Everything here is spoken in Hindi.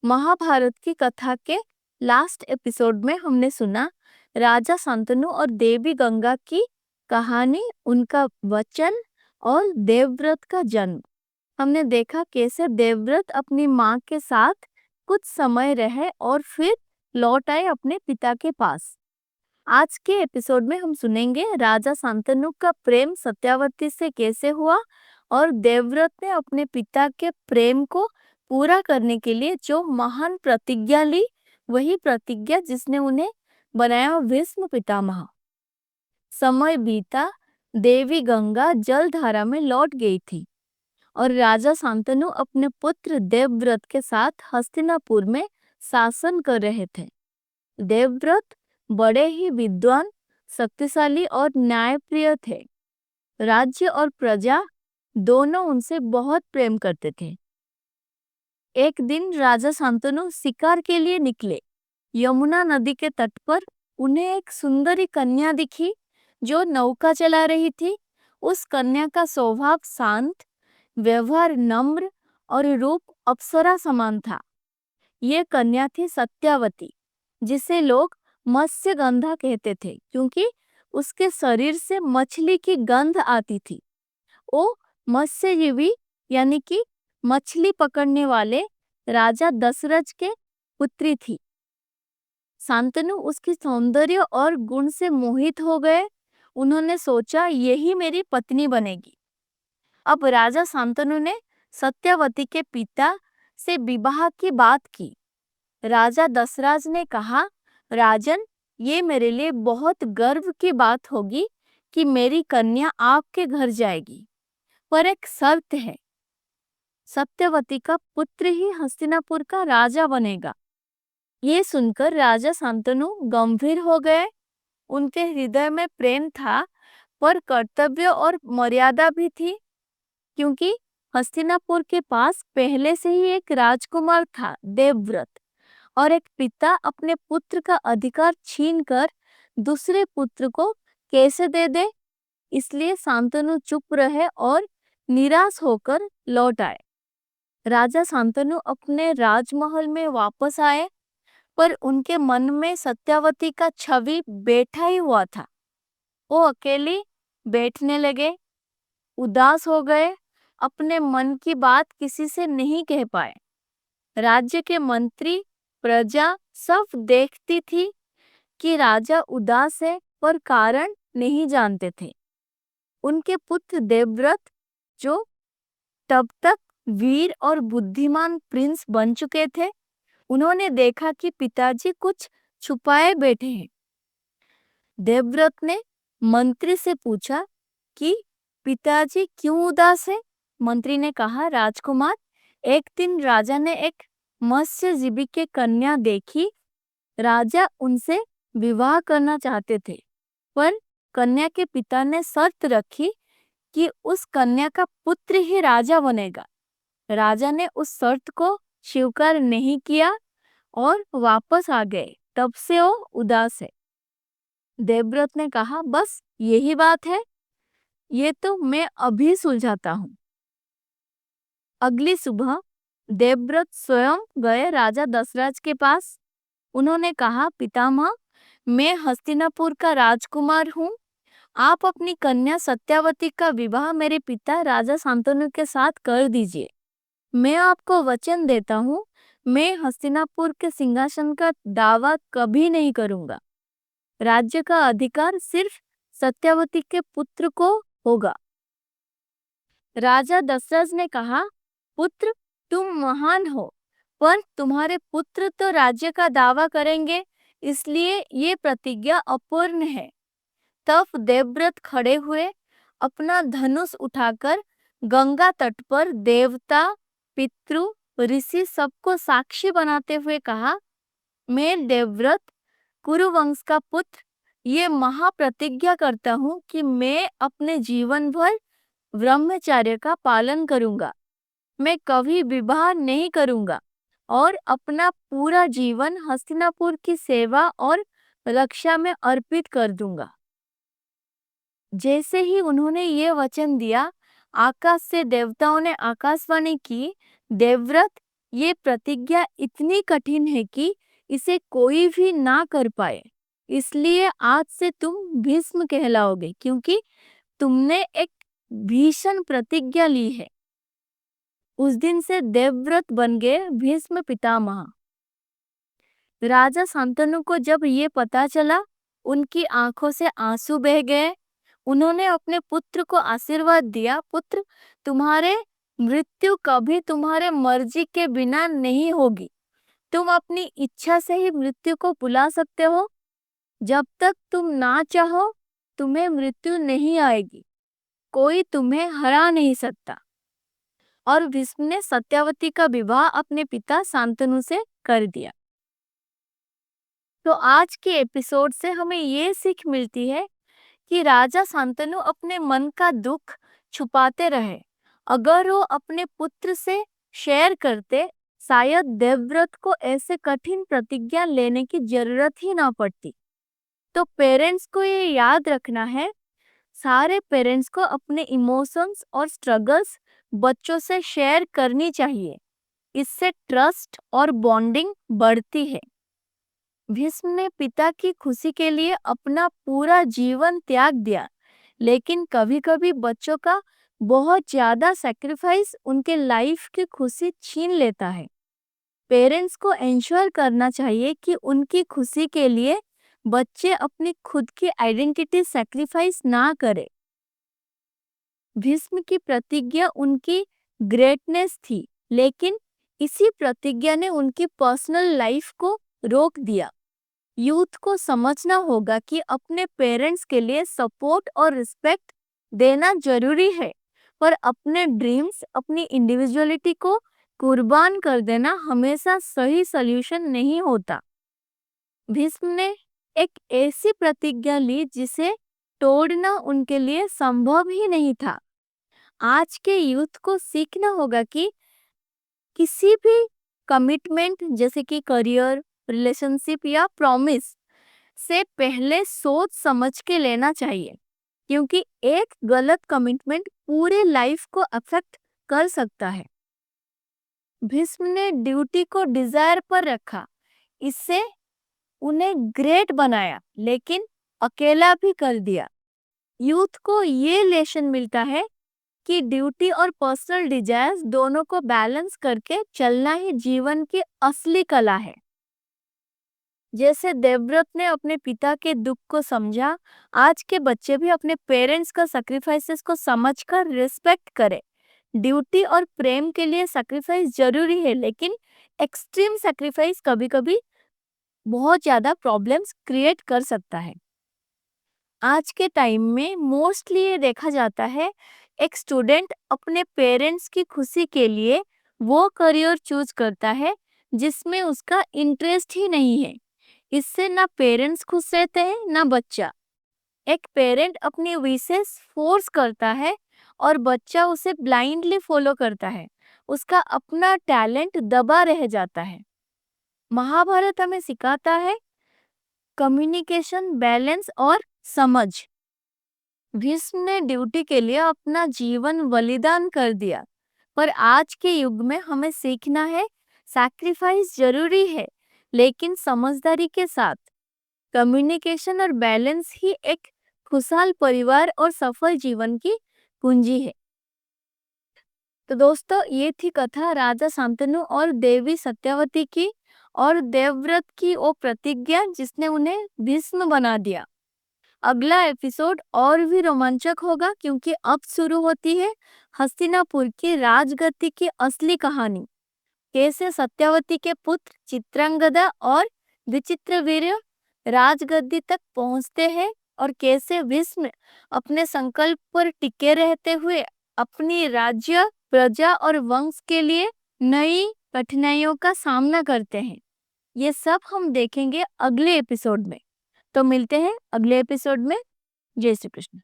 महाभारत की कथा के लास्ट एपिसोड में हमने सुना राजा शांतनु और देवी गंगा की कहानी, उनका वचन और देवव्रत का जन्म। हमने देखा कैसे देवव्रत अपनी माँ के साथ कुछ समय रहे और फिर लौट आए अपने पिता के पास। आज के एपिसोड में हम सुनेंगे राजा शांतनु का प्रेम सत्यावती से कैसे हुआ और देवव्रत ने अपने पिता के प्रेम को पूरा करने के लिए जो महान प्रतिज्ञा ली, वही प्रतिज्ञा जिसने उन्हें बनाया भीष्म पितामह। समय बीता, देवी गंगा जलधारा में लौट गई थी और राजा शांतनु अपने पुत्र देवव्रत के साथ हस्तिनापुर में शासन कर रहे थे। देवव्रत बड़े ही विद्वान, शक्तिशाली और न्यायप्रिय थे। राज्य और प्रजा दोनों उनसे बहुत प्रेम करते थे। एक दिन राजा शांतनु शिकार के लिए निकले। यमुना नदी के तट पर उन्हें एक सुंदरी कन्या दिखी जो नौका चला रही थी। उस कन्या का स्वभाव शांत, व्यवहार नम्र और रूप अप्सरा समान था। ये कन्या थी सत्यावती, जिसे लोग मत्स्यगंधा कहते थे क्योंकि उसके शरीर से मछली की गंध आती थी। वो मत्स्यजीवी यानी कि मछली पकड़ने वाले राजा दशरथ के पुत्री थी। शांतनु उसकी सौंदर्य और गुण से मोहित हो गए। उन्होंने सोचा यही मेरी पत्नी बनेगी। अब राजा शांतनु ने सत्यावती के पिता से विवाह की बात की। राजा दशरथ ने कहा, राजन, ये मेरे लिए बहुत गर्व की बात होगी कि मेरी कन्या आपके घर जाएगी, पर एक शर्त है, सत्यवती का पुत्र ही हस्तिनापुर का राजा बनेगा। ये सुनकर राजा शांतनु गंभीर हो गए। उनके हृदय में प्रेम था, पर कर्तव्य और मर्यादा भी थी, क्योंकि हस्तिनापुर के पास पहले से ही एक राजकुमार था, देवव्रत, और एक पिता अपने पुत्र का अधिकार छीनकर दूसरे पुत्र को कैसे दे दे। इसलिए शांतनु चुप रहे और निराश होकर लौट आए। राजा शांतनु अपने राजमहल में वापस आए, पर उनके मन में सत्यावती का छवि बैठा ही हुआ था। वो अकेली बैठने लगे, उदास हो गए, अपने मन की बात किसी से नहीं कह पाए। राज्य के मंत्री, प्रजा सब देखती थी कि राजा उदास है, पर कारण नहीं जानते थे। उनके पुत्र देवव्रत, जो तब तक वीर और बुद्धिमान प्रिंस बन चुके थे, उन्होंने देखा कि पिताजी कुछ छुपाए बैठे हैं। देवव्रत ने मंत्री से पूछा कि पिताजी क्यों उदास है। मंत्री ने कहा, राजकुमार, एक दिन राजा ने एक मत्स्यजीवी के कन्या देखी। राजा उनसे विवाह करना चाहते थे, पर कन्या के पिता ने शर्त रखी कि उस कन्या का पुत्र ही राजा बनेगा। राजा ने उस शर्त को स्वीकार नहीं किया और वापस आ गए। तब से वो उदास है। देवव्रत ने कहा, बस यही बात है, ये तो मैं अभी सुलझाता हूँ। अगली सुबह देवव्रत स्वयं गए राजा दशरथ के पास। उन्होंने कहा, पितामह, मैं हस्तिनापुर का राजकुमार हूँ। आप अपनी कन्या सत्यावती का विवाह मेरे पिता राजा शांतनु के साथ कर दीजिए। मैं आपको वचन देता हूँ, मैं हस्तिनापुर के सिंहासन का दावा कभी नहीं करूंगा। राज्य का अधिकार सिर्फ सत्यावती के पुत्र को होगा। राजा दशरथ ने कहा, पुत्र, तुम महान हो, पर तुम्हारे पुत्र तो राज्य का दावा करेंगे, इसलिए ये प्रतिज्ञा अपूर्ण है। तब देवव्रत खड़े हुए, अपना धनुष उठाकर गंगा तट पर देवता, पितृ, ऋषि सबको साक्षी बनाते हुए कहा, मैं देवव्रत, कुरुवंश का पुत्र, ये महाप्रतिज्ञा करता हूँ कि मैं अपने जीवन भर ब्रह्मचर्य का पालन करूंगा। मैं कभी विवाह नहीं करूंगा और अपना पूरा जीवन हस्तिनापुर की सेवा और रक्षा में अर्पित कर दूंगा। जैसे ही उन्होंने ये वचन दिया, आकाश से देवताओं ने आकाशवाणी की, देवव्रत, ये प्रतिज्ञा इतनी कठिन है कि इसे कोई भी ना कर पाए। इसलिए आज से तुम भीष्म कहलाओगे, क्योंकि तुमने एक भीषण प्रतिज्ञा ली है। उस दिन से देवव्रत बन गए भीष्म पितामह। राजा शांतनु को जब ये पता चला, उनकी आंखों से आंसू बह गए। उन्होंने अपने पुत्र को आशीर्वाद दिया, पुत्र, तुम्हारे मृत्यु कभी तुम्हारे मर्जी के बिना नहीं होगी। तुम अपनी इच्छा से ही मृत्यु को बुला सकते हो। जब तक तुम ना चाहो, तुम्हें मृत्यु नहीं आएगी। कोई तुम्हें हरा नहीं सकता। और भीष्म ने सत्यावती का विवाह अपने पिता शांतनु से कर दिया। तो आज के एपिसोड से हमें ये सीख मिलती है कि राजा शांतनु अपने मन का दुख छुपाते रहे। अगर वो अपने पुत्र से शेयर करते, शायद देवव्रत को ऐसे कठिन प्रतिज्ञा लेने की जरूरत ही ना पड़ती। तो पेरेंट्स को ये याद रखना है, सारे पेरेंट्स को अपने इमोशंस और स्ट्रगल्स बच्चों से शेयर करनी चाहिए। इससे ट्रस्ट और बॉन्डिंग बढ़ती है। भीष्म ने पिता की खुशी के लिए अपना पूरा जीवन त्याग दिया, लेकिन कभी-कभी बच्चों का बहुत ज्यादा सैक्रिफाइस उनके लाइफ की खुशी छीन लेता है। पेरेंट्स को एंश्योर करना चाहिए कि उनकी खुशी के लिए बच्चे अपनी खुद की आइडेंटिटी सैक्रिफाइस ना करें। भीष्म की प्रतिज्ञा उनकी ग्रेटनेस थी, लेकिन इसी प्रतिज्ञा ने उनकी पर्सनल लाइफ को रोक दिया। यूथ को समझना होगा कि अपने पेरेंट्स के लिए सपोर्ट और रिस्पेक्ट देना जरूरी है, पर अपने ड्रीम्स, अपनी इंडिविजुअलिटी को कुर्बान कर देना हमेशा सही सॉल्यूशन नहीं होता। भीष्म ने एक ऐसी प्रतिज्ञा ली जिसे तोड़ना उनके लिए संभव ही नहीं था। आज के यूथ को सीखना होगा कि किसी भी कमिटमेंट, जैसे कि करियर, रिलेशनशिप या प्रॉमिस, से पहले सोच समझ के लेना चाहिए, क्योंकि एक गलत कमिटमेंट पूरे लाइफ को अफेक्ट कर सकता है। भीष्म ने ड्यूटी को डिजायर पर रखा, इससे उन्हें ग्रेट बनाया, लेकिन अकेला भी कर दिया। यूथ को ये लेसन मिलता है कि ड्यूटी और पर्सनल डिजायर्स दोनों को बैलेंस करके चलना ही जीवन की असली कला है। जैसे देवव्रत ने अपने पिता के दुख को समझा, आज के बच्चे भी अपने पेरेंट्स का सैक्रिफाइसेस को समझकर रिस्पेक्ट करें। ड्यूटी और प्रेम के लिए सैक्रिफाइस जरूरी है, लेकिन एक्सट्रीम सैक्रिफाइस कभी-कभी बहुत ज्यादा प्रॉब्लम्स क्रिएट कर सकता है। आज के टाइम में मोस्टली ये देखा जाता है, एक स्टूडेंट अपने पेरेंट्स की खुशी के लिए वो करियर चूज करता है जिसमें उसका इंटरेस्ट ही नहीं है। इससे ना पेरेंट्स खुश रहते हैं ना बच्चा। एक पेरेंट अपनी विशेस फोर्स करता है और बच्चा उसे ब्लाइंडली फॉलो करता है, उसका अपना टैलेंट दबा रह जाता है। महाभारत हमें सिखाता है कम्युनिकेशन, बैलेंस और समझ। भीष्म ने ड्यूटी के लिए अपना जीवन बलिदान कर दिया, पर आज के युग में हमें सीखना है सैक्रिफाइस जरूरी है, लेकिन समझदारी के साथ। कम्युनिकेशन और बैलेंस ही एक खुशहाल परिवार और सफल जीवन की कुंजी है। तो दोस्तों, ये थी कथा राजा शांतनु और देवी सत्यावती की, और देवव्रत की वो प्रतिज्ञा जिसने उन्हें भीष्म बना दिया। अगला एपिसोड और भी रोमांचक होगा, क्योंकि अब शुरू होती है हस्तिनापुर की राजगद्दी की असली कहानी। कैसे सत्यावती के पुत्र चित्रांगदा और विचित्रवीर्य राजगद्दी तक पहुंचते हैं, और कैसे भीष्म अपने संकल्प पर टिके रहते हुए अपनी राज्य, प्रजा और वंश के लिए नई कठिनाइयों का सामना करते हैं। ये सब हम देखेंगे अगले एपिसोड में। तो मिलते हैं अगले एपिसोड में। जय श्री कृष्ण।